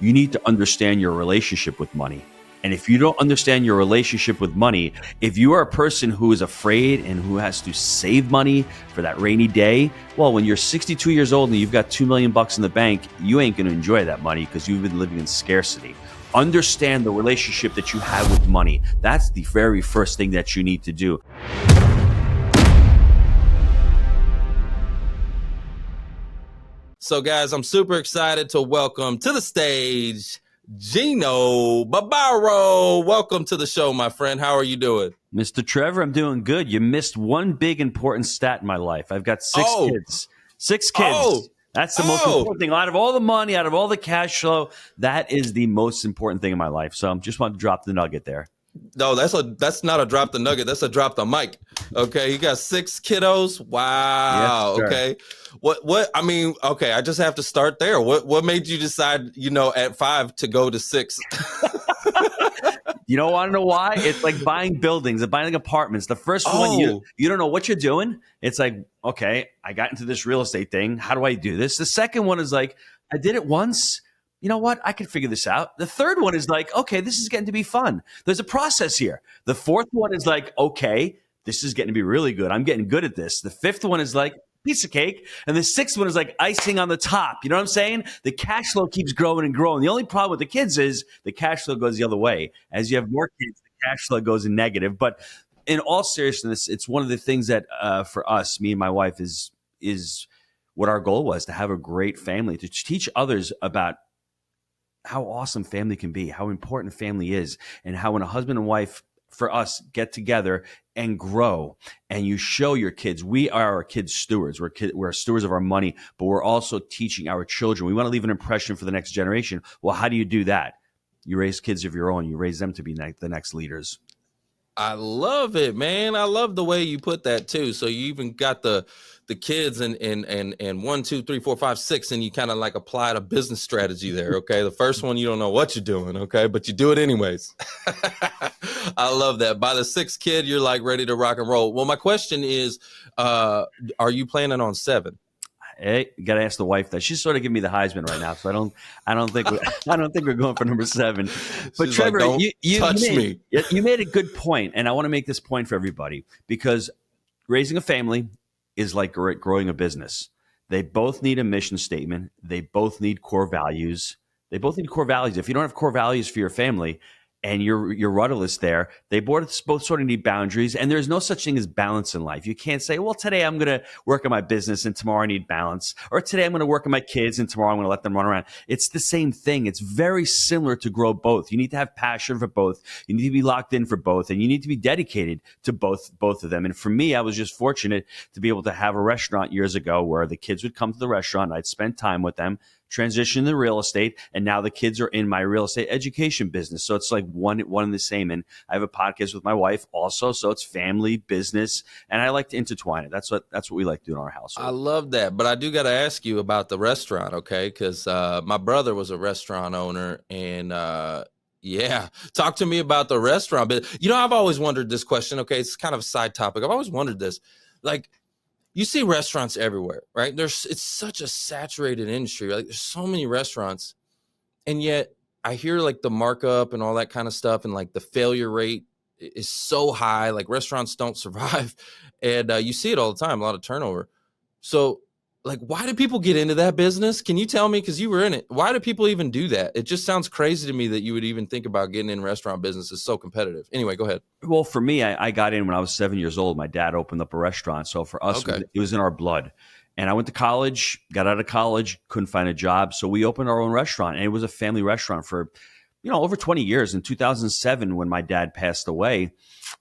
you need to understand your relationship with money. And if you don't understand your relationship with money, if you are a person who is afraid and who has to save money for that rainy day, well, when you're 62 years old and you've got $2 million in the bank, you ain't going to enjoy that money because you've been living in scarcity. Understand the relationship that you have with money. That's the very first thing that you need to do. So, guys, I'm super excited to welcome to the stage Gino Barbaro. Welcome to the show, my friend. How are you doing? Mr. Trevor, I'm doing good. You missed one big important stat in my life. I've got six kids. Six kids. That's the most important thing. Out of all the money, out of all the cash flow, that is the most important thing in my life. So I just wanted to drop the nugget there. No, that's not a drop the nugget. That's a drop the mic. Okay, you got 6 kiddos. Wow. Yes, okay. What? I mean, okay. I just have to start there. What made you decide, at 5 to go to 6? You don't want to know why? It's like buying buildings and buying apartments. The first one, you don't know what you're doing. It's like, okay, I got into this real estate thing. How do I do this? The second one is like, I did it once. You know what? I can figure this out. The third one is like, okay, this is getting to be fun. There's a process here. The fourth one is like, okay, this is getting to be really good. I'm getting good at this. The fifth one is like, piece of cake. And the sixth one is like icing on the top. You know what I'm saying? The cash flow keeps growing and growing. The only problem with the kids is the cash flow goes the other way. As you have more kids, the cash flow goes in negative. But in all seriousness, it's one of the things that for us, me and my wife, is what our goal was, to have a great family, to teach others about how awesome family can be, how important family is, and how when a husband and wife, for us, get together and grow, and you show your kids, we are our kids' stewards. We're stewards of our money, but we're also teaching our children. We want to leave an impression for the next generation. Well, how do you do that? You raise kids of your own. You raise them to be the next leaders. I love it, man. I love the way you put that too. So you even got the kids and 1, 2, 3, 4, 5, 6, and you kind of like applied a business strategy there. Okay. The first one, you don't know what you're doing. Okay. But you do it anyways. I love that. By the 6th kid, you're like ready to rock and roll. Well, my question is, are you planning on 7? Hey, you got to ask the wife that. She's sort of giving me the Heisman right now, so I don't think we're going for number 7. But She's Trevor, like, you made a good point, and I want to make this point for everybody, because raising a family is like growing a business. They both need a mission statement. They both need core values. If you don't have core values for your family, and you're rudderless there, they both sort of need boundaries, and there's no such thing as balance in life. You can't say, well, today I'm going to work on my business and tomorrow I need balance, or today I'm going to work on my kids and tomorrow I'm going to let them run around. It's the same thing. It's very similar to grow both. You need to have passion for both. You need to be locked in for both, and you need to be dedicated to both of them. And for me, I was just fortunate to be able to have a restaurant years ago where the kids would come to the restaurant, I'd spend time with them, transition to real estate, and now the kids are in my real estate education business. So it's like one and the same. And I have a podcast with my wife also, so it's family, business, and I like to intertwine it. That's what we like to do in our household. I love that, but I do got to ask you about the restaurant, okay? Because my brother was a restaurant owner, and yeah, talk to me about the restaurant. But I've always wondered this question. Okay, it's kind of a side topic. I've always wondered this, like, you see restaurants everywhere, right? It's such a saturated industry. Like, there's so many restaurants, and yet I hear like the markup and all that kind of stuff, and like the failure rate is so high. Like, restaurants don't survive, and you see it all the time, a lot of turnover. So, like, why do people get into that business? Can you tell me? Because you were in it. Why do people even do that? It just sounds crazy to me that you would even think about getting in restaurant business. It's so competitive. Anyway, go ahead. Well, for me, I got in when I was 7 years old. My dad opened up a restaurant. So for us, it was in our blood. And I went to college, got out of college, couldn't find a job. So we opened our own restaurant, and it was a family restaurant for, over 20 years. In 2007, when my dad passed away,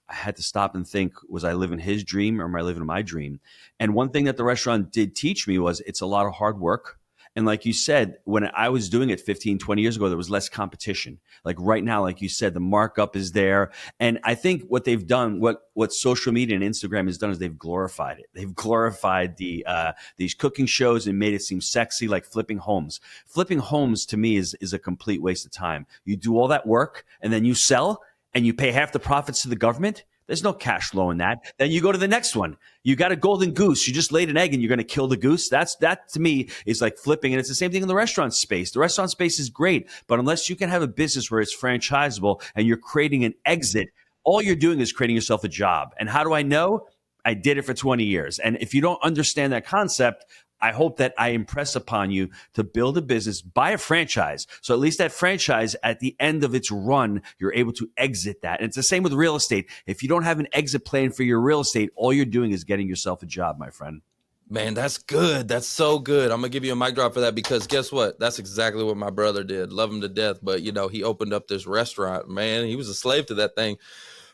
I had to stop and think, was I living his dream or am I living my dream? And one thing that the restaurant did teach me was it's a lot of hard work. And like you said, when I was doing it 15, 20 years ago, there was less competition. Like right now, like you said, the markup is there. And I think what they've done, what social media and Instagram has done is they've glorified it. They've glorified these cooking shows and made it seem sexy, like flipping homes. Flipping homes to me is a complete waste of time. You do all that work and then you sell and you pay half the profits to the government. There's no cash flow in that. Then you go to the next one. You got a golden goose. You just laid an egg and you're going to kill the goose. That to me is like flipping. And it's the same thing in the restaurant space. The restaurant space is great, but unless you can have a business where it's franchisable and you're creating an exit, all you're doing is creating yourself a job. And how do I know? I did it for 20 years. And if you don't understand that concept, I hope that I impress upon you to build a business, buy a franchise. So at least that franchise, at the end of its run, you're able to exit that. And it's the same with real estate. If you don't have an exit plan for your real estate, all you're doing is getting yourself a job, my friend. Man, that's good. That's so good. I'm going to give you a mic drop for that, because guess what? That's exactly what my brother did. Love him to death. But, you know, he opened up this restaurant, man. He was a slave to that thing.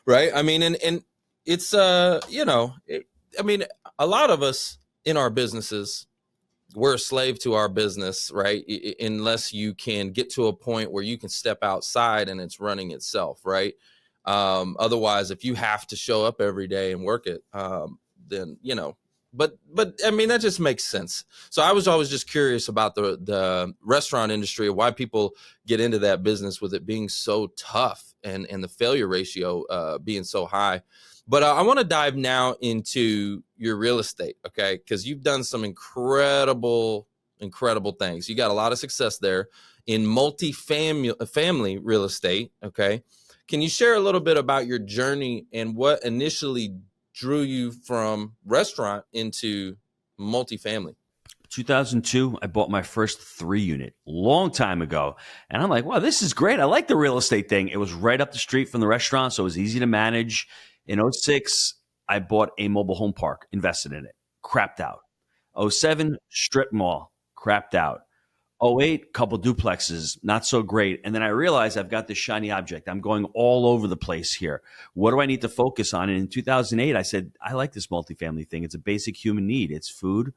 Right. I mean, and it's, you know, I mean, a lot of us in our businesses, we're a slave to our business, right? Unless you can get to a point where you can step outside and it's running itself, right? Otherwise, if you have to show up every day and work it, then, you know, but I mean, that just makes sense. So I was always just curious about the restaurant industry, why people get into that business with it being so tough and the failure ratio being so high. But I want to dive now into your real estate, okay? Because you've done some incredible things. You got a lot of success there in multifamily real estate, okay? Can you share a little bit about your journey and what initially drew you from restaurant into multifamily? 2002, I bought my first 3-unit long time ago. And I'm like, wow, this is great. I like the real estate thing. It was right up the street from the restaurant, so it was easy to manage. In 06, I bought a mobile home park, invested in it, crapped out. 07, strip mall, crapped out. 08, couple duplexes, not so great. And then I realized I've got this shiny object. I'm going all over the place here. What do I need to focus on? And in 2008, I said, I like this multifamily thing. It's a basic human need. It's food,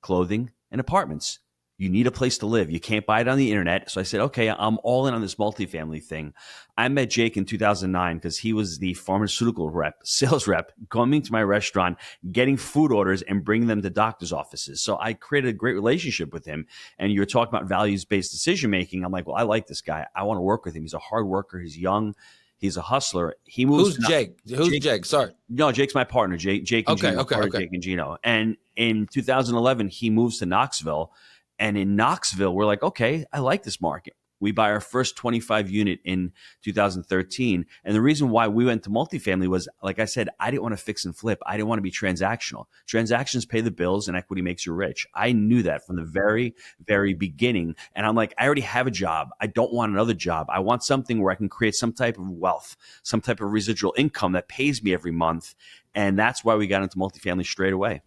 clothing, and apartments. You need a place to live. You can't buy it on the internet. So I said, okay, I'm all in on this multifamily thing. I met Jake in 2009 because he was the pharmaceutical sales rep, coming to my restaurant, getting food orders and bringing them to doctors' offices. So I created a great relationship with him. And you were talking about values-based decision-making. I'm like, well, I like this guy. I want to work with him. He's a hard worker. He's young. He's a hustler. He moves. Who's Jake? Who's Jake? Sorry. No, Jake's my partner. Jake and Gino. Okay. Jake and Gino. And in 2011, he moves to Knoxville. And in Knoxville, we're like, okay, I like this market. We buy our first 25 unit in 2013. And the reason why we went to multifamily was, like I said, I didn't want to fix and flip. I didn't want to be transactional. Transactions pay the bills and equity makes you rich. I knew that from the very, very beginning. And I'm like, I already have a job. I don't want another job. I want something where I can create some type of wealth, some type of residual income that pays me every month. And that's why we got into multifamily straight away.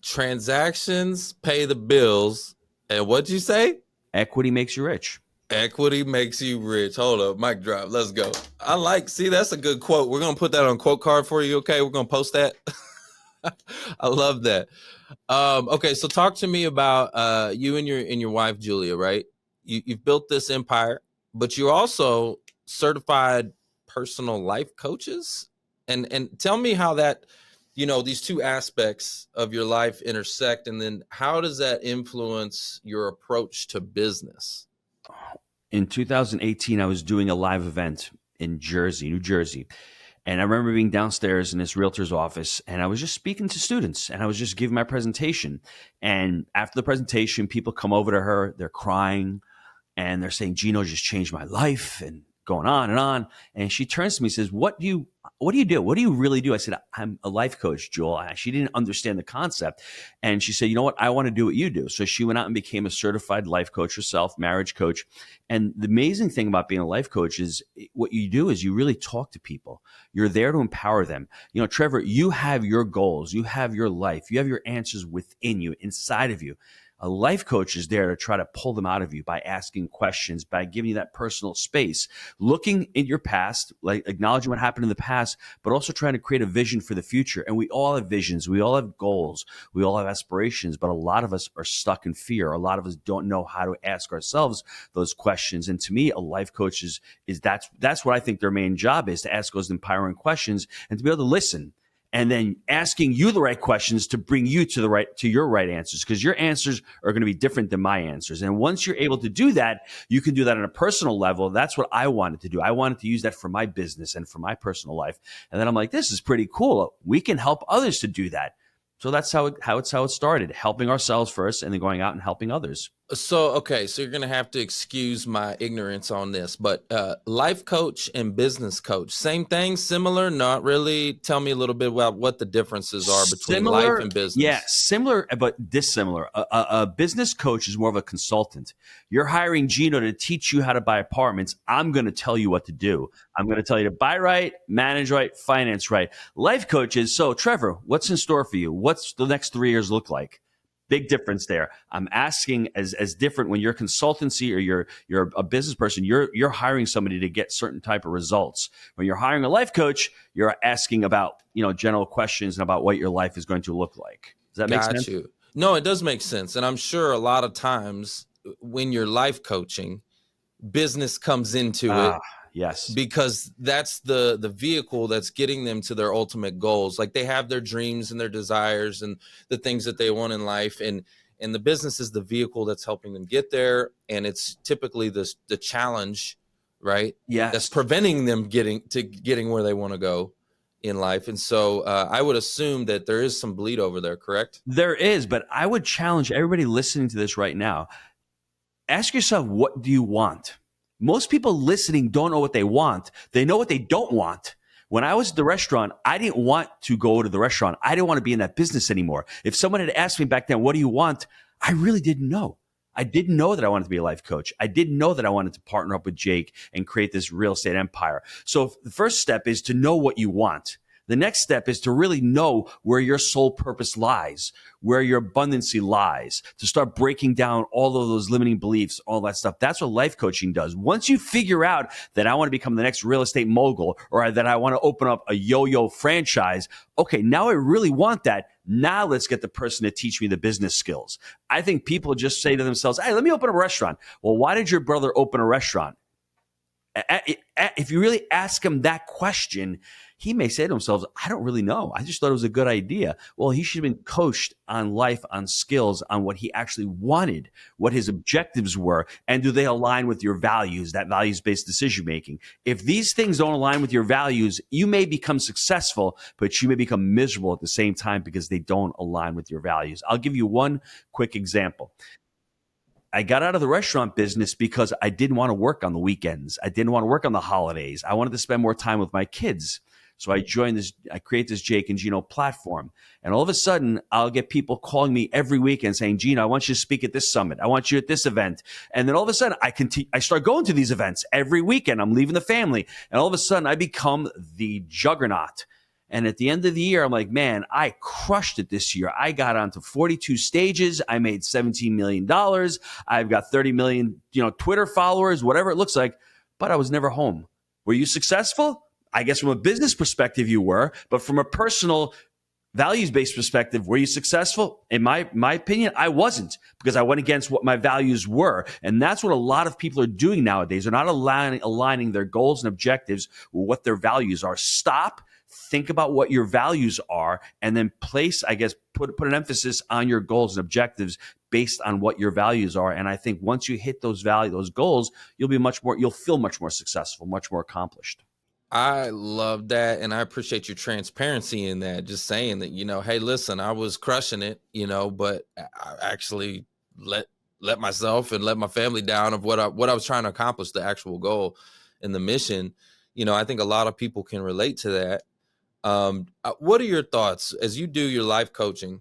Transactions pay the bills. And what'd you say? Equity makes you rich. Equity makes you rich. Hold up, mic drop. Let's go. See, that's a good quote. We're going to put that on a quote card for you. Okay, we're going to post that. I love that. Okay, so talk to me about you and your wife, Julia, right? You've built this empire, but you're also certified personal life coaches. And tell me how that, you know, these two aspects of your life intersect, and then how does that influence your approach to business? In 2018, I was doing a live event in New Jersey. And I remember being downstairs in this realtor's office, and I was just speaking to students, and I was just giving my presentation. And after the presentation, people come over to her, they're crying, and they're saying, Gino just changed my life, and going on and on. And she turns to me and says, what do you do? What do you really do? I said, I'm a life coach, Jewel. She didn't understand the concept. And she said, you know what? I want to do what you do. So she went out and became a certified life coach herself, marriage coach. And the amazing thing about being a life coach is what you do is you really talk to people. You're there to empower them. You know, Trevor, you have your goals. You have your life. You have your answers within you, inside of you. A life coach is there to try to pull them out of you by asking questions, by giving you that personal space, looking in your past, like acknowledging what happened in the past, but also trying to create a vision for the future. And we all have visions. We all have goals. We all have aspirations, but a lot of us are stuck in fear. A lot of us don't know how to ask ourselves those questions. And to me, a life coach is that's what I think their main job is, to ask those empowering questions and to be able to listen. and then asking you the right questions to bring you to your right answers, because your answers are going to be different than my answers. And once you're able to do that, you can do that on a personal level. That's what I wanted to do. I wanted to use that for my business and for my personal life. And then I'm like, this is pretty cool. We can help others to do that. So that's how it started, helping ourselves first and then going out and helping others. So, okay, so you're going to have to excuse my ignorance on this, but life coach and business coach, same thing, similar, not really? Tell me a little bit about what the differences are between life and business. Yeah, similar, but dissimilar. A business coach is more of a consultant. You're hiring Gino to teach you how to buy apartments. I'm going to tell you what to do. I'm going to tell you to buy right, manage right, finance right. Life coaches, so Trevor, what's in store for you? What's the next 3 years look like? Big difference there. I'm asking as different when you're a consultancy or you're a business person, you're hiring somebody to get certain type of results. When you're hiring a life coach, you're asking about, general questions and about what your life is going to look like. Does that make sense? You. No, it does make sense. And I'm sure a lot of times when you're life coaching, business comes into it. Yes. Because that's the vehicle that's getting them to their ultimate goals. Like they have their dreams and their desires and the things that they want in life. And the business is the vehicle that's helping them get there. And it's typically the challenge, right? Yes. That's preventing them getting where they want to go in life. And so I would assume that there is some bleed over there, correct? There is, but I would challenge everybody listening to this right now. Ask yourself, what do you want? Most people listening don't know what they want. They know what they don't want. When I was at the restaurant, I didn't want to go to the restaurant. I didn't want to be in that business anymore. If someone had asked me back then, what do you want? I really didn't know. I didn't know that I wanted to be a life coach. I didn't know that I wanted to partner up with Jake and create this real estate empire. So the first step is to know what you want. The next step is to really know where your sole purpose lies, where your abundancy lies, to start breaking down all of those limiting beliefs, all that stuff. That's what life coaching does. Once you figure out that I want to become the next real estate mogul or that I want to open up a yo-yo franchise, okay, now I really want that. Now let's get the person to teach me the business skills. I think people just say to themselves, hey, let me open a restaurant. Well, why did your brother open a restaurant? If you really ask him that question, he may say to himself, I don't really know. I just thought it was a good idea. Well, he should have been coached on life, on skills, on what he actually wanted, what his objectives were, and do they align with your values, that values-based decision-making. If these things don't align with your values, you may become successful, but you may become miserable at the same time because they don't align with your values. I'll give you one quick example. I got out of the restaurant business because I didn't want to work on the weekends. I didn't want to work on the holidays. I wanted to spend more time with my kids. So I create this Jake and Gino platform. And all of a sudden, I'll get people calling me every weekend saying, Gino, I want you to speak at this summit. I want you at this event. And then all of a sudden, I start going to these events every weekend. I'm leaving the family. And all of a sudden, I become the juggernaut. And at the end of the year, I'm like, man, I crushed it this year. I got onto 42 stages. I made $17 million. I've got 30 million, Twitter followers, whatever it looks like, but I was never home. Were you successful? I guess from a business perspective, you were, but from a personal values-based perspective, were you successful? In my opinion, I wasn't, because I went against what my values were. And that's what a lot of people are doing nowadays. They're not aligning their goals and objectives with what their values are. Stop. Think about what your values are, and then put an emphasis on your goals and objectives based on what your values are. And I think once you hit those goals, you'll feel much more successful, much more accomplished. I love that. And I appreciate your transparency in that. Just saying that, hey, listen, I was crushing it, but I actually let myself and let my family down of what I was trying to accomplish, the actual goal and the mission. I think a lot of people can relate to that. What are your thoughts as you do your life coaching?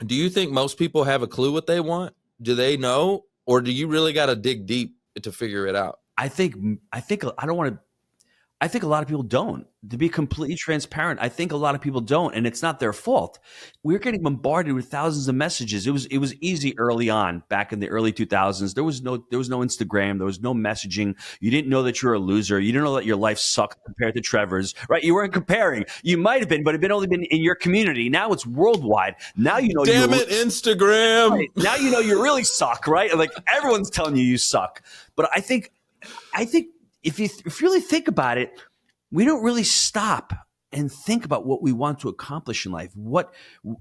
Do you think most people have a clue what they want? Do they know, or do you really got to dig deep to figure it out? I think a lot of people don't. To be completely transparent, I think a lot of people don't, and it's not their fault. We're getting bombarded with thousands of messages. It was easy early on, back in the early 2000s. There was no Instagram. There was no messaging. You didn't know that you were a loser. You didn't know that your life sucked compared to Trevor's, right? You weren't comparing. You might have been, but it had only been in your community. Now it's worldwide. Now you know. Damn it, Instagram. Right? Now you know you really suck, right? Like everyone's telling you suck. But I think if you really think about it, we don't really stop and think about what we want to accomplish in life,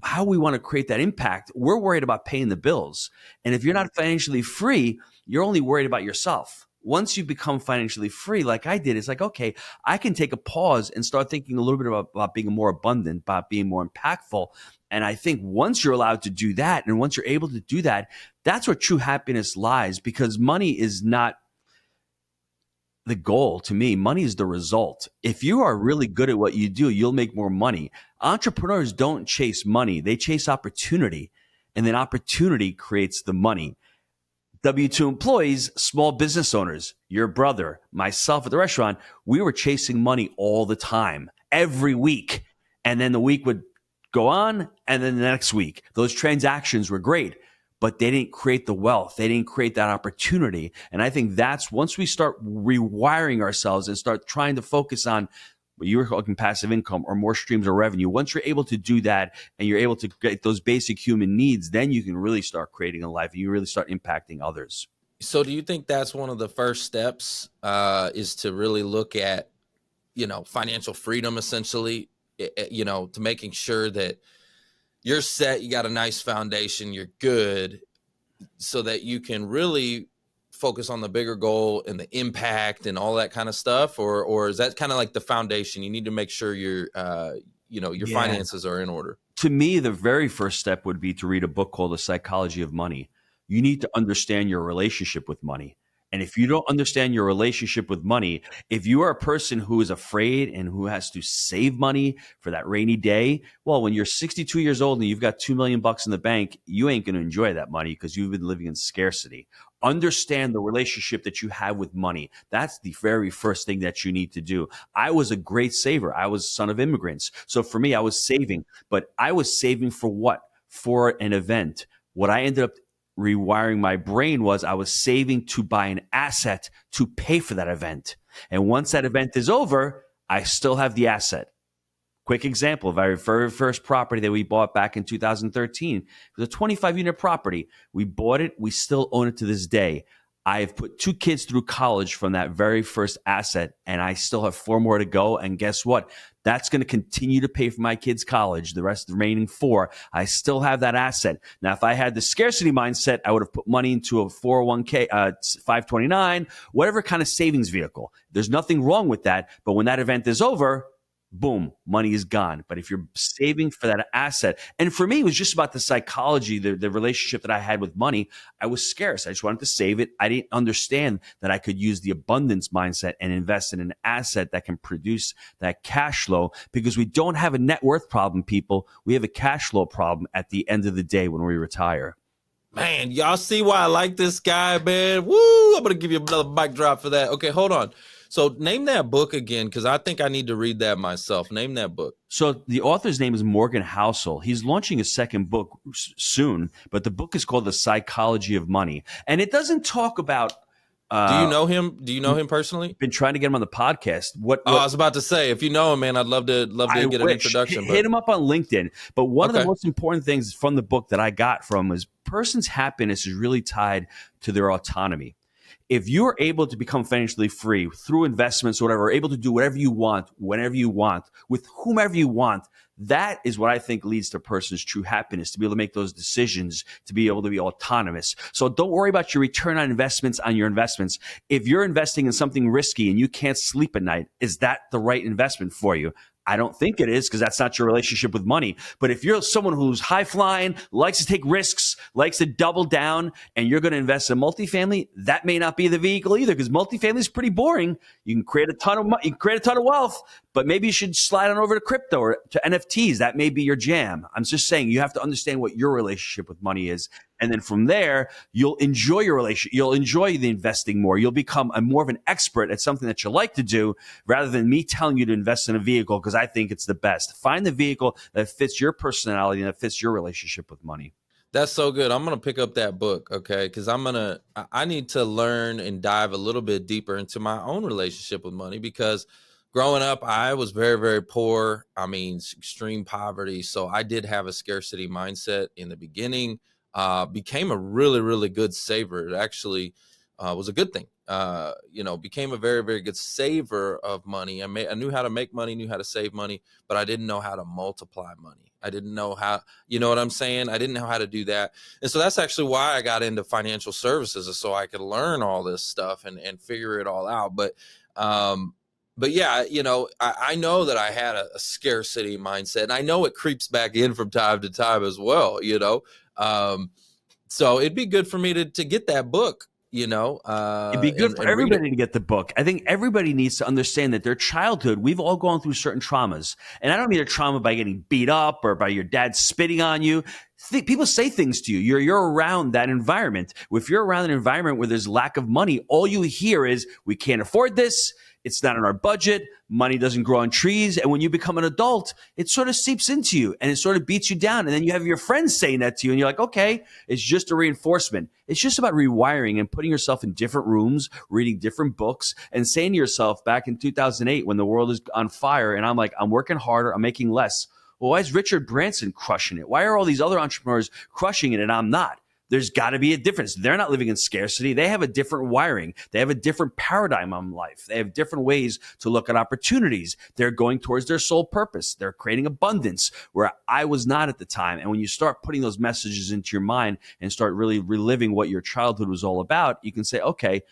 how we want to create that impact. We're worried about paying the bills. And if you're not financially free, you're only worried about yourself. Once you become financially free, like I did, it's like, okay, I can take a pause and start thinking a little bit about being more abundant, about being more impactful. And I think once you're allowed to do that, and once you're able to do that, that's where true happiness lies, because money is not the goal. To me, money is the result. If you are really good at what you do, you'll make more money. Entrepreneurs don't chase money, they chase opportunity. And then opportunity creates the money. W-2 employees, small business owners, your brother, myself at the restaurant, we were chasing money all the time, every week. And then the week would go on, and then the next week. Those transactions were great, but they didn't create the wealth. They didn't create that opportunity. And I think that's once we start rewiring ourselves and start trying to focus on what you were calling passive income or more streams of revenue. Once you're able to do that and you're able to get those basic human needs, then you can really start creating a life and you really start impacting others. So do you think that's one of the first steps is to really look at, financial freedom, essentially, to making sure that you're set, you got a nice foundation, you're good, so that you can really focus on the bigger goal and the impact and all that kind of stuff? Or is that kind of like the foundation? You need to make sure your finances are in order. To me, the very first step would be to read a book called The Psychology of Money. You need to understand your relationship with money. And if you don't understand your relationship with money, if you are a person who is afraid and who has to save money for that rainy day, well, when you're 62 years old and you've got $2 million in the bank, you ain't going to enjoy that money because you've been living in scarcity. Understand the relationship that you have with money. That's the very first thing that you need to do. I was a great saver. I was a son of immigrants. So for me, I was saving, but I was saving for what? For an event. What I ended up rewiring my brain was I was saving to buy an asset to pay for that event. And once that event is over, I still have the asset. Quick example of our very first property that we bought back in 2013. It was a 25-unit property. We bought it. We still own it to this day. I've put 2 kids through college from that very first asset, and I still have 4 more to go. And guess what? That's going to continue to pay for my kids' college. The remaining 4, I still have that asset. Now, if I had the scarcity mindset, I would have put money into a 401k, 529, whatever kind of savings vehicle. There's nothing wrong with that. But when that event is over, boom, money is gone. But if you're saving for that asset, and for me, it was just about the psychology, the relationship that I had with money. I was scarce. I just wanted to save it. I didn't understand that I could use the abundance mindset and invest in an asset that can produce that cash flow, because we don't have a net worth problem, people. We have a cash flow problem at the end of the day when we retire. Man, y'all see why I like this guy, man? Woo! I'm going to give you another mic drop for that. Okay, hold on. So name that book again, because I think I need to read that myself. Name that book. So the author's name is Morgan Housel. He's launching a second book soon, but the book is called The Psychology of Money. And it doesn't talk about... do you know him? Do you know him personally? Been trying to get him on the podcast. I was about to say, if you know him, man, I'd love to get an introduction. Hit him up on LinkedIn. But one of the most important things from the book that I got from is person's happiness is really tied to their autonomy. If you're able to become financially free through investments or whatever, able to do whatever you want, whenever you want, with whomever you want, that is what I think leads to a person's true happiness, to be able to make those decisions, to be able to be autonomous. So don't worry about your return on investments on your investments. If you're investing in something risky and you can't sleep at night, is that the right investment for you? I don't think it is, because that's not your relationship with money. But if you're someone who's high flying, likes to take risks, likes to double down, and you're going to invest in multifamily, that may not be the vehicle either, because multifamily is pretty boring. You can create a ton of wealth, but maybe you should slide on over to crypto or to NFTs. That may be your jam. I'm just saying you have to understand what your relationship with money is. And then from there, you'll enjoy your relationship. You'll enjoy the investing more. You'll become more of an expert at something that you like to do, rather than me telling you to invest in a vehicle because I think it's the best. Find the vehicle that fits your personality and that fits your relationship with money. That's so good. I'm going to pick up that book, okay? Because I need to learn and dive a little bit deeper into my own relationship with money, because growing up, I was very, very poor. I mean, extreme poverty. So I did have a scarcity mindset in the beginning. Became a really, really good saver. It actually was a good thing. Became a very, very good saver of money. I knew how to make money, knew how to save money, but I didn't know how to multiply money. I didn't know how, you know what I'm saying? I didn't know how to do that. And so that's actually why I got into financial services, is so I could learn all this stuff and figure it all out. But yeah, I know that I had a scarcity mindset, and I know it creeps back in from time to time as well, so it'd be good for me to get that book, It'd be good for and read it. everybody to get the book. I think everybody needs to understand that their childhood, we've all gone through certain traumas. And I don't mean a trauma by getting beat up or by your dad spitting on you. People say things to you. You're around that environment. If you're around an environment where there's lack of money, all you hear is, we can't afford this. It's not in our budget. Money doesn't grow on trees. And when you become an adult, it sort of seeps into you and it sort of beats you down. And then you have your friends saying that to you and you're like, okay, it's just a reinforcement. It's just about rewiring and putting yourself in different rooms, reading different books, and saying to yourself, back in 2008 when the world is on fire and I'm like, I'm working harder, I'm making less. Well, why is Richard Branson crushing it? Why are all these other entrepreneurs crushing it and I'm not? There's got to be a difference. They're not living in scarcity. They have a different wiring. They have a different paradigm on life. They have different ways to look at opportunities. They're going towards their sole purpose. They're creating abundance where I was not at the time. And when you start putting those messages into your mind and start really reliving what your childhood was all about, you can say, okay,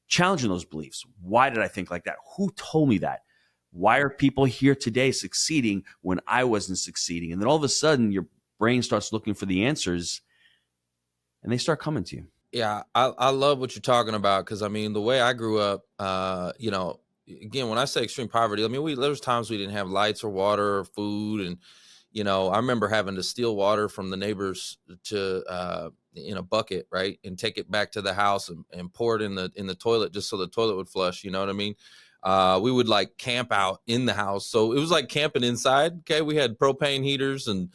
challenging those beliefs. Why did I think like that? Who told me that? Why are people here today succeeding when I wasn't succeeding? And then all of a sudden, your brain starts looking for the answers and they start coming to you. Yeah, I love what you're talking about, because I mean, the way I grew up, again, when I say extreme poverty, I mean, there was times we didn't have lights or water or food, and I remember having to steal water from the neighbors to in a bucket, right, and take it back to the house and pour it in the toilet just so the toilet would flush. You know what I mean? We would like camp out in the house, so it was like camping inside. Okay, we had propane heaters and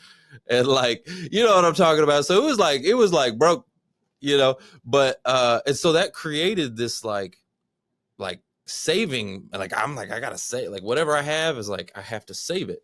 like, you know what I'm talking about. So it was like broke, but and so that created this like saving, like I'm like, I gotta save, like whatever I have is like I have to save it,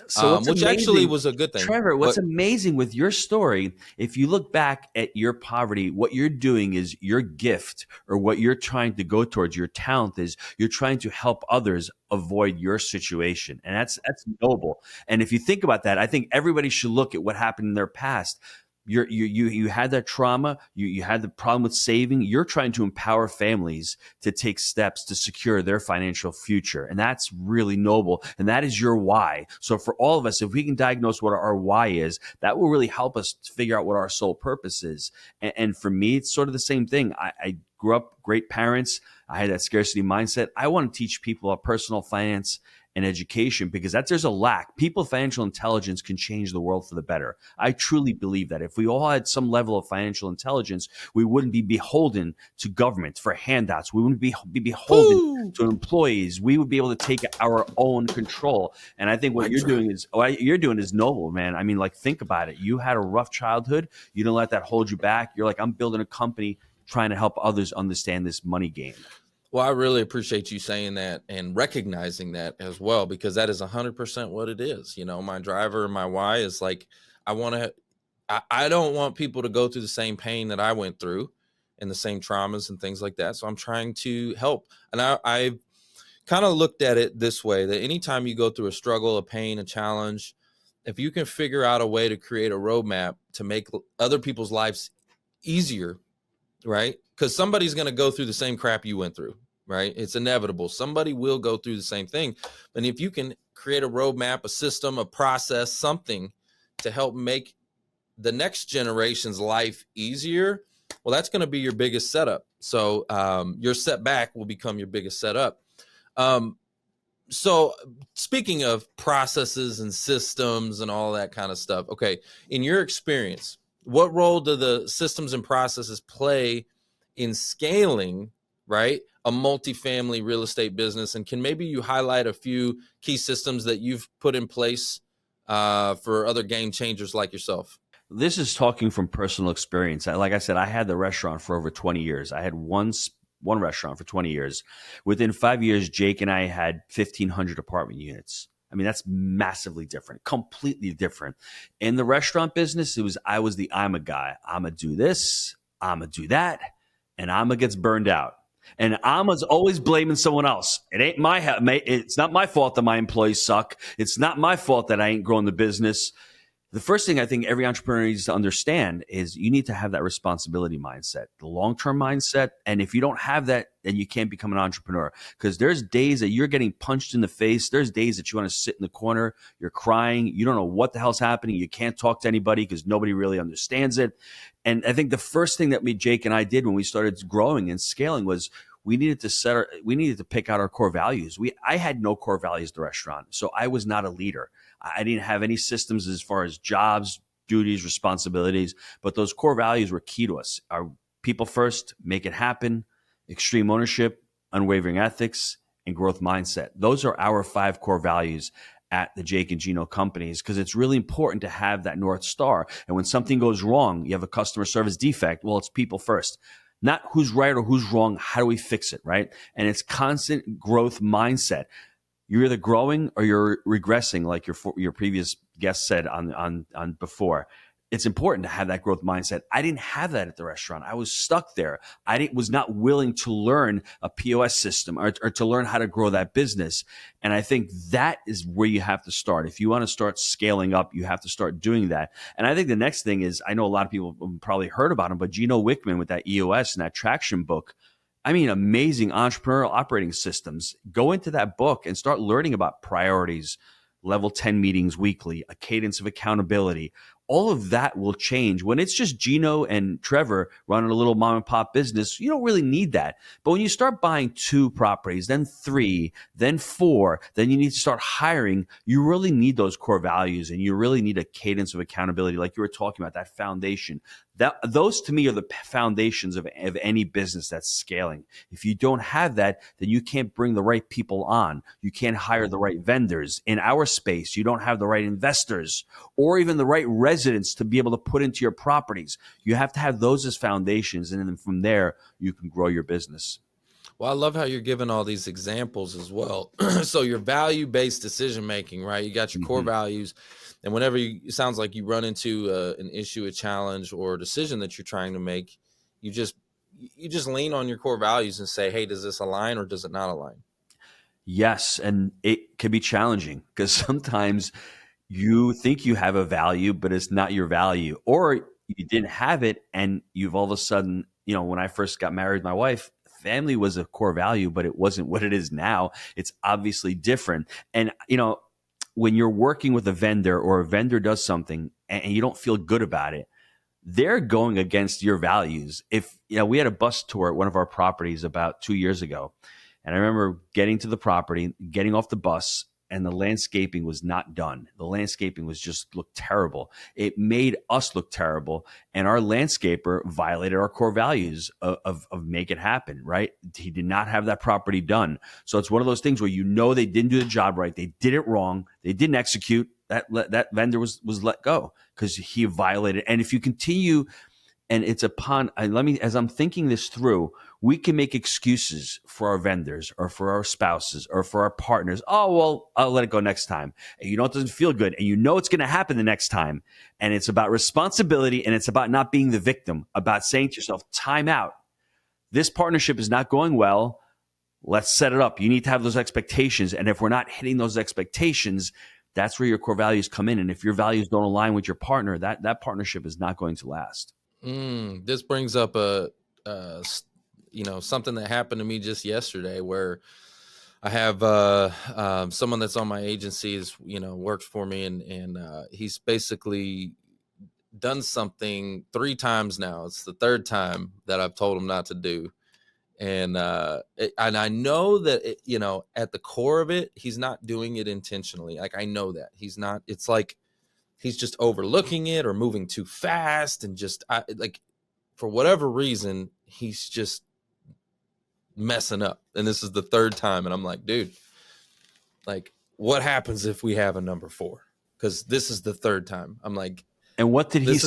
So which actually was a good thing. Trevor, what's amazing with your story, if you look back at your poverty, what you're doing is your gift, or what you're trying to go towards, your talent is you're trying to help others avoid your situation. And that's noble. And if you think about that, I think everybody should look at what happened in their past. You had that trauma. You had the problem with saving. You're trying to empower families to take steps to secure their financial future. And that's really noble. And that is your why. So for all of us, if we can diagnose what our why is, that will really help us to figure out what our sole purpose is. And for me, it's sort of the same thing. I grew up great parents. I had that scarcity mindset. I want to teach people about personal finance and education, because there's a lack. People with financial intelligence can change the world for the better. I truly believe that if we all had some level of financial intelligence, we wouldn't be beholden to government for handouts. We wouldn't be beholden to employees. We would be able to take our own control. And I think what you're doing is noble, man. I mean, like, think about it. You had a rough childhood. You don't let that hold you back. You're like, I'm building a company trying to help others understand this money game. Well, I really appreciate you saying that and recognizing that as well, because that is 100% what it is. My driver, my why is like, I don't want people to go through the same pain that I went through and the same traumas and things like that. So I'm trying to help. And I kind of looked at it this way, that anytime you go through a struggle, a pain, a challenge, if you can figure out a way to create a roadmap to make other people's lives easier, right? Because somebody's going to go through the same crap you went through, right? It's inevitable. Somebody will go through the same thing. And if you can create a roadmap, a system, a process, something to help make the next generation's life easier, well, that's going to be your biggest setup. So your setback will become your biggest setup. So speaking of processes and systems and all that kind of stuff, okay, in your experience, what role do the systems and processes play in scaling, right, a multifamily real estate business? And can maybe you highlight a few key systems that you've put in place for other game changers like yourself? This is talking from personal experience. Like I said, I had the restaurant for over 20 years. I had one restaurant for 20 years. Within 5 years, Jake and I had 1,500 apartment units. I mean, that's massively different, completely different. In the restaurant business, I'm a guy. I'm going to do this. I'm going to do that. and Amma gets burned out. And Amma's always blaming someone else. It ain't it's not my fault that my employees suck. It's not my fault that I ain't growing the business. The first thing I think every entrepreneur needs to understand is you need to have that responsibility mindset, the long-term mindset. And if you don't have that, then you can't become an entrepreneur, because there's days that you're getting punched in the face. There's days that you want to sit in the corner, you're crying, you don't know what the hell's happening. You can't talk to anybody because nobody really understands it. And I think the first thing that Jake and I did when we started growing and scaling was we needed to pick out our core values. I had no core values at the restaurant, so I was not a leader. I didn't have any systems as far as jobs, duties, responsibilities, but those core values were key to us. Our people first, make it happen, extreme ownership, unwavering ethics, and growth mindset. Those are our 5 core values at the Jake and Gino companies, because it's really important to have that North Star. And when something goes wrong, you have a customer service defect, well, it's people first. Not who's right or who's wrong, how do we fix it, right? And it's constant growth mindset. You're either growing or you're regressing, like your previous guest said on before. It's important to have that growth mindset. I didn't have that at the restaurant. I was stuck there. Was not willing to learn a POS system or to learn how to grow that business. And I think that is where you have to start. If you want to start scaling up, you have to start doing that. And I think the next thing is, I know a lot of people have probably heard about him, but Gino Wickman with that EOS and that traction book, I mean, amazing entrepreneurial operating systems. Go into that book and start learning about priorities, level 10 meetings weekly, a cadence of accountability. All of that will change. When it's just Gino and Trevor running a little mom and pop business, you don't really need that. But when you start buying 2 properties, then 3, then 4, then you need to start hiring, you really need those core values, and you really need a cadence of accountability, like you were talking about, that foundation. Those to me are the foundations of any business that's scaling. If you don't have that, then you can't bring the right people on. You can't hire the right vendors. In our space, you don't have the right investors or even the right residents to be able to put into your properties. You have to have those as foundations, and then from there, you can grow your business. Well, I love how you're giving all these examples as well. So your value-based decision-making, right? You got your core values. And whenever it sounds like you run into an issue, a challenge, or a decision that you're trying to make, you just lean on your core values and say, hey, does this align or does it not align? Yes. And it can be challenging because sometimes you think you have a value, but it's not your value, or you didn't have it. And you've all of a sudden, when I first got married, my wife, family was a core value, but it wasn't what it is now. It's obviously different. And, when you're working with a vendor or a vendor does something and you don't feel good about it, they're going against your values. If, we had a bus tour at one of our properties about 2 years ago, and I remember getting to the property, getting off the bus, and the landscaping was not done. The landscaping looked terrible. It made us look terrible. And our landscaper violated our core values of make it happen, right? He did not have that property done. So it's one of those things where they didn't do the job right. They did it wrong. They didn't execute. That vendor was let go because he violated. And if you continue, and it's as I'm thinking this through, we can make excuses for our vendors or for our spouses or for our partners. Oh, well, I'll let it go next time. And it doesn't feel good. And it's going to happen the next time. And it's about responsibility, and it's about not being the victim, about saying to yourself, time out. This partnership is not going well. Let's set it up. You need to have those expectations. And if we're not hitting those expectations, that's where your core values come in. And if your values don't align with your partner, that partnership is not going to last. This brings up something that happened to me just yesterday, where I have someone that's on my agency works for me, and he's basically done something 3 times now. It's the 3rd time that I've told him not to do. And I know that, at the core of it, he's not doing it intentionally. Like, I know that he's not. It's like he's just overlooking it or moving too fast, and for whatever reason, he's just messing up. And this is the 3rd time. And I'm like, dude, what happens if we have a number 4? Because this is the 3rd time. I'm like, and what did he say? This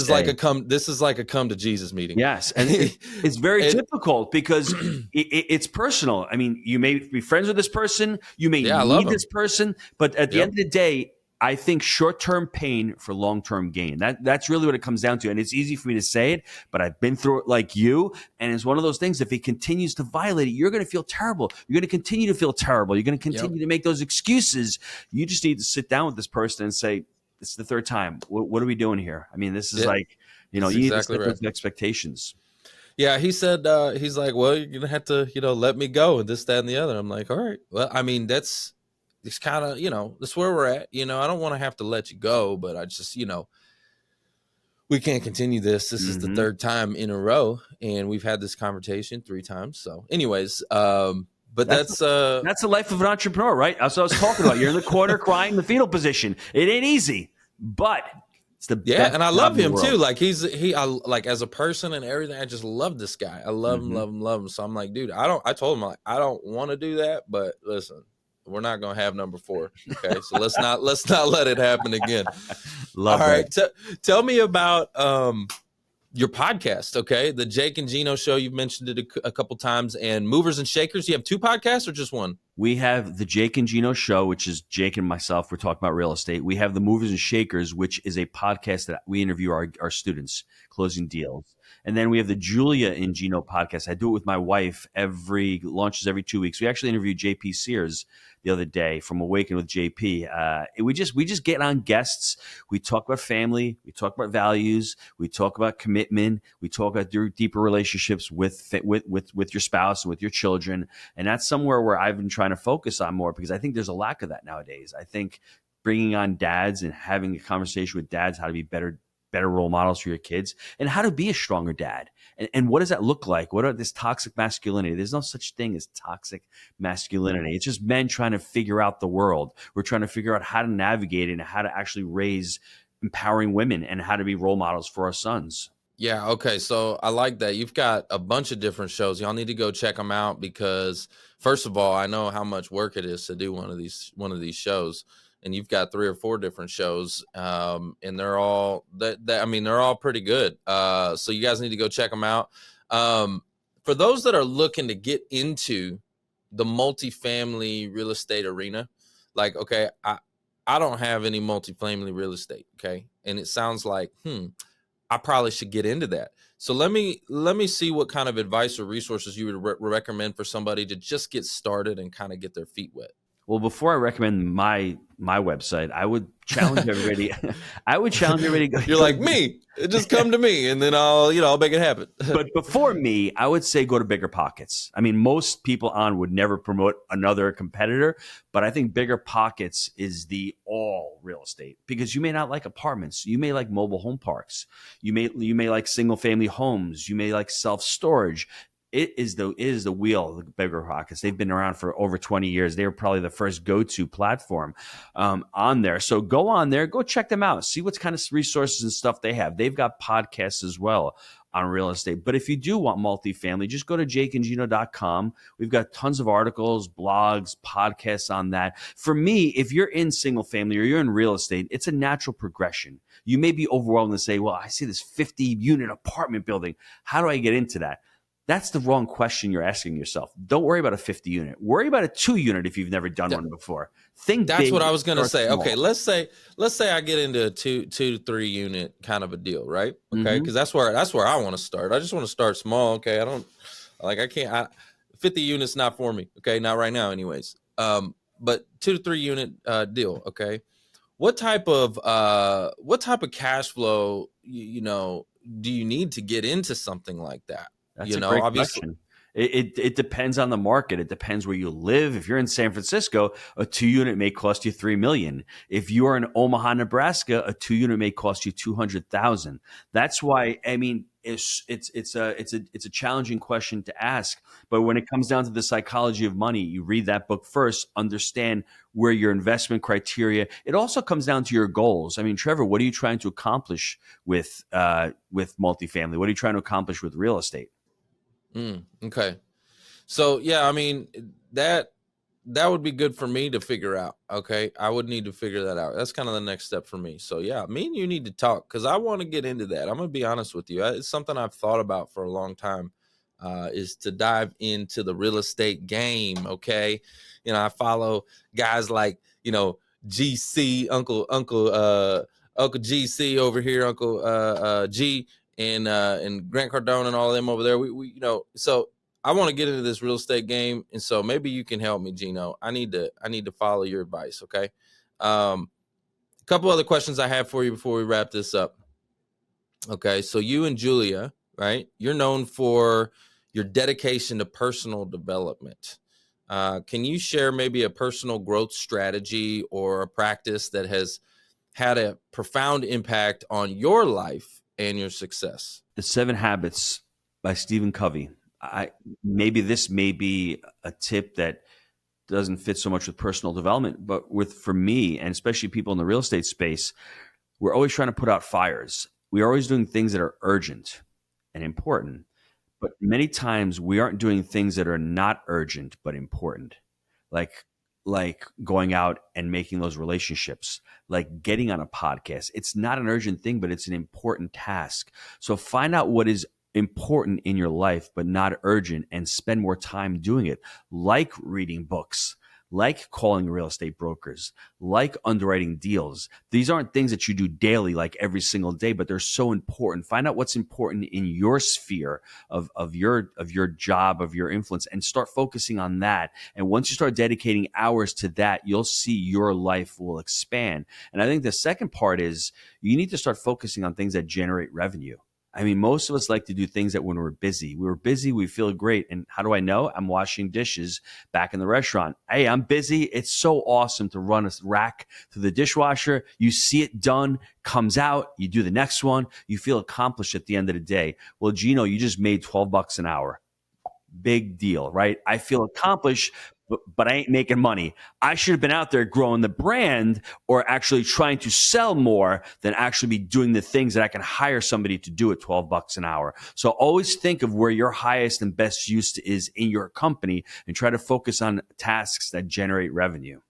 is like a come to Jesus meeting. Yes. And it's very difficult because it's personal. I mean, you may be friends with this person. You may need this person. But at the end of the day, I think short-term pain for long-term gain. That's really what it comes down to. And it's easy for me to say it, but I've been through it like you. And it's one of those things, if he continues to violate it, you're going to feel terrible. You're going to continue to feel terrible. You're going to continue to make those excuses. You just need to sit down with this person and say, it's the third time. What are we doing here? I mean, this is like, you need exactly to set those expectations. Yeah, he said, he's like, well, you're going to have to, let me go and this, that, and the other. I'm like, all right. Well, I mean, it's kind of, that's where we're at. I don't want to have to let you go, but I just, we can't continue this. This is the third time in a row, and we've had this conversation 3 times. So anyways, but that's the life of an entrepreneur, right? That's what I was talking about. You're in the corner crying in the fetal position. It ain't easy, but it's the best. And I love him too. Like I like as a person and everything. I just love this guy. I love him, love him. So I'm like, dude, I told him, like, I don't want to do that, but listen, we're not gonna have number 4. Okay, so let's not let it happen again. Love All that. right, tell me about your podcast. Okay, the Jake and Gino show. You've mentioned it a couple times, and Movers and Shakers. You have 2 podcasts or just one? We have the Jake and Gino show, which is Jake and myself. We're talking about real estate. We have the Movers and Shakers, which is a podcast that we interview our students closing deals. And then we have the Julia and Gino podcast. I do it with my wife launches every 2 weeks. We actually interviewed JP Sears the other day from Awaken with JP. We just get on guests. We talk about family. We talk about values. We talk about commitment. We talk about deeper relationships with your spouse and with your children. And that's somewhere where I've been trying to focus on more, because I think there's a lack of that nowadays. I think bringing on dads and having a conversation with dads, how to be better role models for your kids, and how to be a stronger dad. And what does that look like? What are this toxic masculinity? There's no such thing as toxic masculinity. It's just men trying to figure out the world. We're trying to figure out how to navigate it and how to actually raise empowering women and how to be role models for our sons. Yeah. Okay. So I like that. You've got a bunch of different shows. Y'all need to go check them out, because first of all, I know how much work it is to do one of these shows. And you've got 3 or 4 different shows, and they're all they're all pretty good. So you guys need to go check them out. For those that are looking to get into the multifamily real estate arena, like, okay, I don't have any multifamily real estate, okay, and it sounds like I probably should get into that. So let me see what kind of advice or resources you would recommend for somebody to just get started and kind of get their feet wet. Well, before I recommend my website, I would challenge everybody. You're like me. Just come to me, and then I'll make it happen. But before me, I would say go to Bigger Pockets. I mean, most people would never promote another competitor, but I think Bigger Pockets is the all real estate, because you may not like apartments. You may like mobile home parks. You may like single family homes. You may like self-storage. It is the wheel, the Bigger Pockets. They've been around for over 20 years. They were probably the first go-to platform on there. So go on there, go check them out, see what kind of resources and stuff they have. They've got podcasts as well on real estate. But if you do want multifamily, just go to jakeandgino.com. We've got tons of articles, blogs, podcasts on that. For me, if you're in single family or you're in real estate, it's a natural progression. You may be overwhelmed and say, well, I see this 50-unit apartment building. How do I get into that? That's the wrong question you're asking yourself. Don't worry about a 50 unit. Worry about a 2 unit if you've never done one before. That's what I was going to say. Small. Okay, let's say I get into a 2 to 3 unit kind of a deal, right? Okay, because that's where I want to start. I just want to start small. Okay, 50 units not for me. Okay, not right now, anyways. But 2 to 3 unit deal. Okay, what type of cash flow do you need to get into something like that? That's a great question. It depends on the market. It depends where you live. If you're in San Francisco, a 2 unit may cost you $3 million. If you are in Omaha, Nebraska, a 2 unit may cost you $200,000. That's why, I mean, it's a challenging question to ask. But when it comes down to the psychology of money, you read that book first, understand where your investment criteria. It also comes down to your goals. I mean, Trevor, what are you trying to accomplish with multifamily? What are you trying to accomplish with real estate? Okay. So yeah, I mean, that would be good for me to figure out. Okay. I would need to figure that out. That's kind of the next step for me. So yeah, me and you need to talk, because I want to get into that. I'm going to be honest with you. It's something I've thought about for a long time, is to dive into the real estate game. Okay. I follow guys like, GC, Uncle GC over here, Uncle G, and Grant Cardone and all of them over there. We so I want to get into this real estate game, and so maybe you can help me, Gino. I need to follow your advice, okay? A couple other questions I have for you before we wrap this up. Okay, so you and Julia, right? You're known for your dedication to personal development. Can you share maybe a personal growth strategy or a practice that has had a profound impact on your life and your success? The 7 Habits by Stephen Covey. This may be a tip that doesn't fit so much with personal development, but for me, and especially people in the real estate space, we're always trying to put out fires. We're always doing things that are urgent and important. But many times we aren't doing things that are not urgent but important, like going out and making those relationships, like getting on a podcast. It's not an urgent thing, but it's an important task. So find out what is important in your life but not urgent and spend more time doing it, like reading books, like calling real estate brokers, like underwriting deals. These aren't things that you do daily, like every single day, but they're so important. Find out what's important in your sphere of your job, of your influence, and start focusing on that. And once you start dedicating hours to that, you'll see your life will expand. And I think the second part is you need to start focusing on things that generate revenue. I mean, most of us like to do things that when we're busy. We were busy, we feel great. And how do I know? I'm washing dishes back in the restaurant. Hey, I'm busy. It's so awesome to run a rack through the dishwasher. You see it done, comes out, you do the next one. You feel accomplished at the end of the day. Well, Gino, you just made $12 an hour. Big deal, right? I feel accomplished, but I ain't making money. I should have been out there growing the brand or actually trying to sell more than actually be doing the things that I can hire somebody to do at $12 an hour. So always think of where your highest and best use is in your company and try to focus on tasks that generate revenue.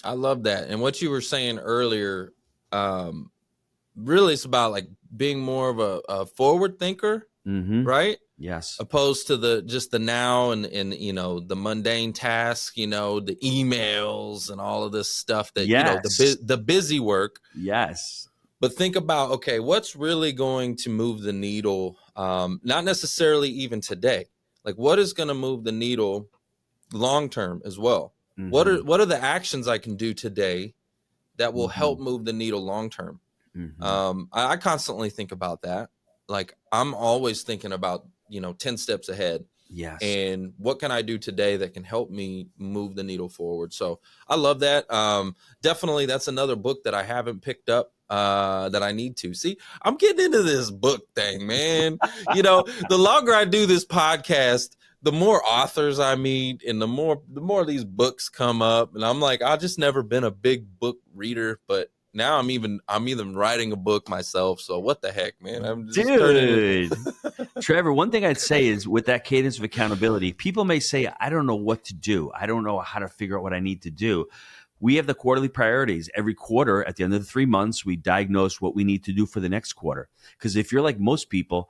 I love that. And what you were saying earlier, really it's about like being more of a forward thinker, right? Yes. Opposed to just the now and the mundane task, the emails and all of this stuff that, the busy work. Yes. But think about, okay, what's really going to move the needle? Not necessarily even today. Like what is going to move the needle long term as well? What are the actions I can do today that will help move the needle long term? I constantly think about that. Like I'm always thinking about 10 steps ahead. Yes. And what can I do today that can help me move the needle forward? So I love that. Definitely. That's another book that I haven't picked up that I need to. See, I'm getting into this book thing, man. The longer I do this podcast, the more authors I meet and the more of these books come up. And I'm like, I've just never been a big book reader, but now I'm even writing a book myself. So what the heck, man? I'm just Dude. Trevor, one thing I'd say is with that cadence of accountability, people may say, I don't know what to do. I don't know how to figure out what I need to do. We have the quarterly priorities. Every quarter, at the end of the 3 months, we diagnose what we need to do for the next quarter. Because if you're like most people,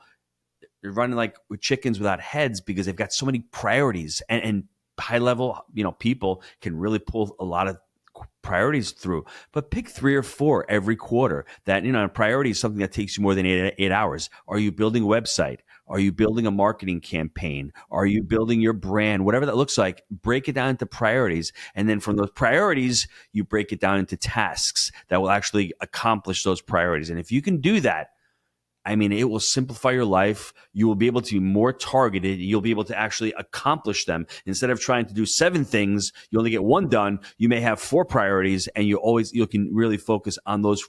they're running like with chickens without heads because they've got so many priorities. And high level, people can really pull a lot of priorities through, but pick 3 or 4 every quarter. That a priority is something that takes you more than 8 hours. Are you building a website? Are you building a marketing campaign? Are you building your brand? Whatever that looks like, break it down into priorities. And then from those priorities, you break it down into tasks that will actually accomplish those priorities. And if you can do that, I mean, it will simplify your life. You will be able to be more targeted. You'll be able to actually accomplish them. Instead of trying to do 7 things, you only get 1 done. You may have 4 priorities, and you can really focus on those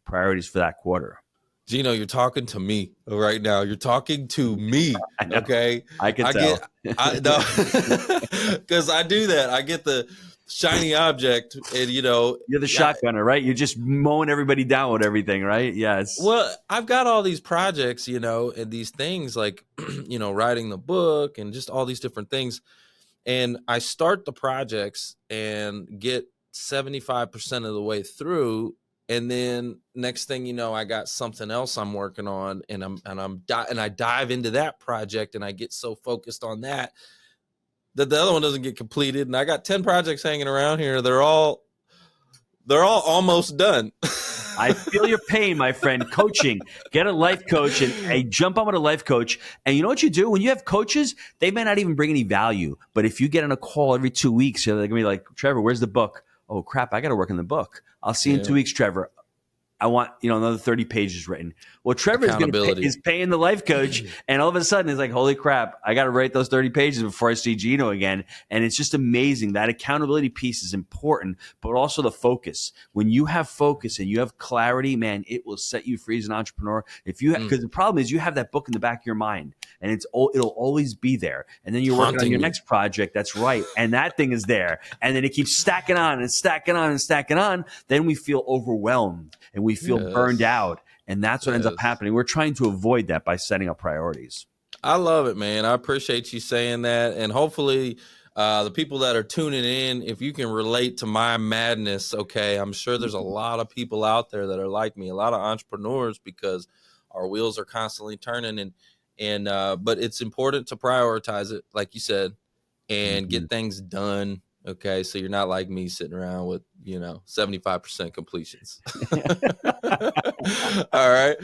priorities for that quarter. Gino, you're talking to me right now. You're talking to me. Okay. I can tell. Because I do that. I get the shiny object and you're the shotgunner, right? You're just mowing everybody down with everything, right? Yes. Well, I've got all these projects, and these things like writing the book and just all these different things, and I start the projects and get 75% of the way through, and then next thing you know, I got something else I'm working on, and I dive into that project, and I get so focused on that the other one doesn't get completed. And I got 10 projects hanging around here. They're all They're all almost done. I feel your pain, my friend. Coaching. Get a life coach and jump on with a life coach. And you know what you do? When you have coaches, they may not even bring any value. But if you get on a call every 2 weeks, they're going to be like, Trevor, where's the book? Oh, crap, I got to work on the book. I'll see you in 2 weeks, Trevor. I want, another 30 pages written. Well, Trevor is paying the life coach, and all of a sudden it's like, holy crap, I got to write those 30 pages before I see Gino again. And it's just amazing. That accountability piece is important, but also the focus. When you have focus and you have clarity, man, it will set you free as an entrepreneur. Because the problem is you have that book in the back of your mind, and it'll always be there. And then you're working on your next project. That's right. And that thing is there. And then it keeps stacking on and stacking on and stacking on. Then we feel overwhelmed and we feel burned out. And that's what ends up happening. We're trying to avoid that by setting up priorities. I love it, man. I appreciate you saying that. And hopefully the people that are tuning in, if you can relate to my madness, okay, I'm sure there's a lot of people out there that are like me, a lot of entrepreneurs, because our wheels are constantly turning. But it's important to prioritize it, like you said, and get things done. Okay, so you're not like me sitting around with 75% completions. All right.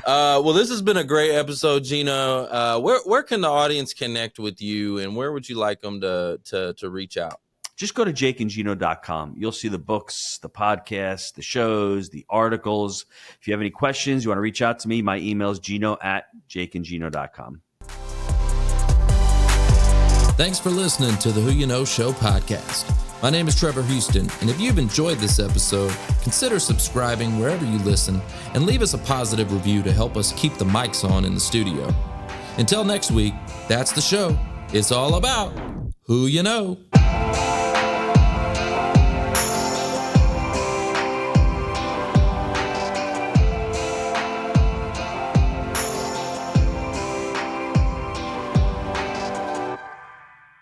Well, this has been a great episode, Gino. Where can the audience connect with you, and where would you like them to reach out? Just go to jakeandgino.com. You'll see the books, the podcasts, the shows, the articles. If you have any questions, you want to reach out to me, my email is gino@jakeandgino.com. Thanks for listening to the Who You Know Show podcast. My name is Trevor Houston, and if you've enjoyed this episode, consider subscribing wherever you listen and leave us a positive review to help us keep the mics on in the studio. Until next week, that's the show. It's all about Who You Know.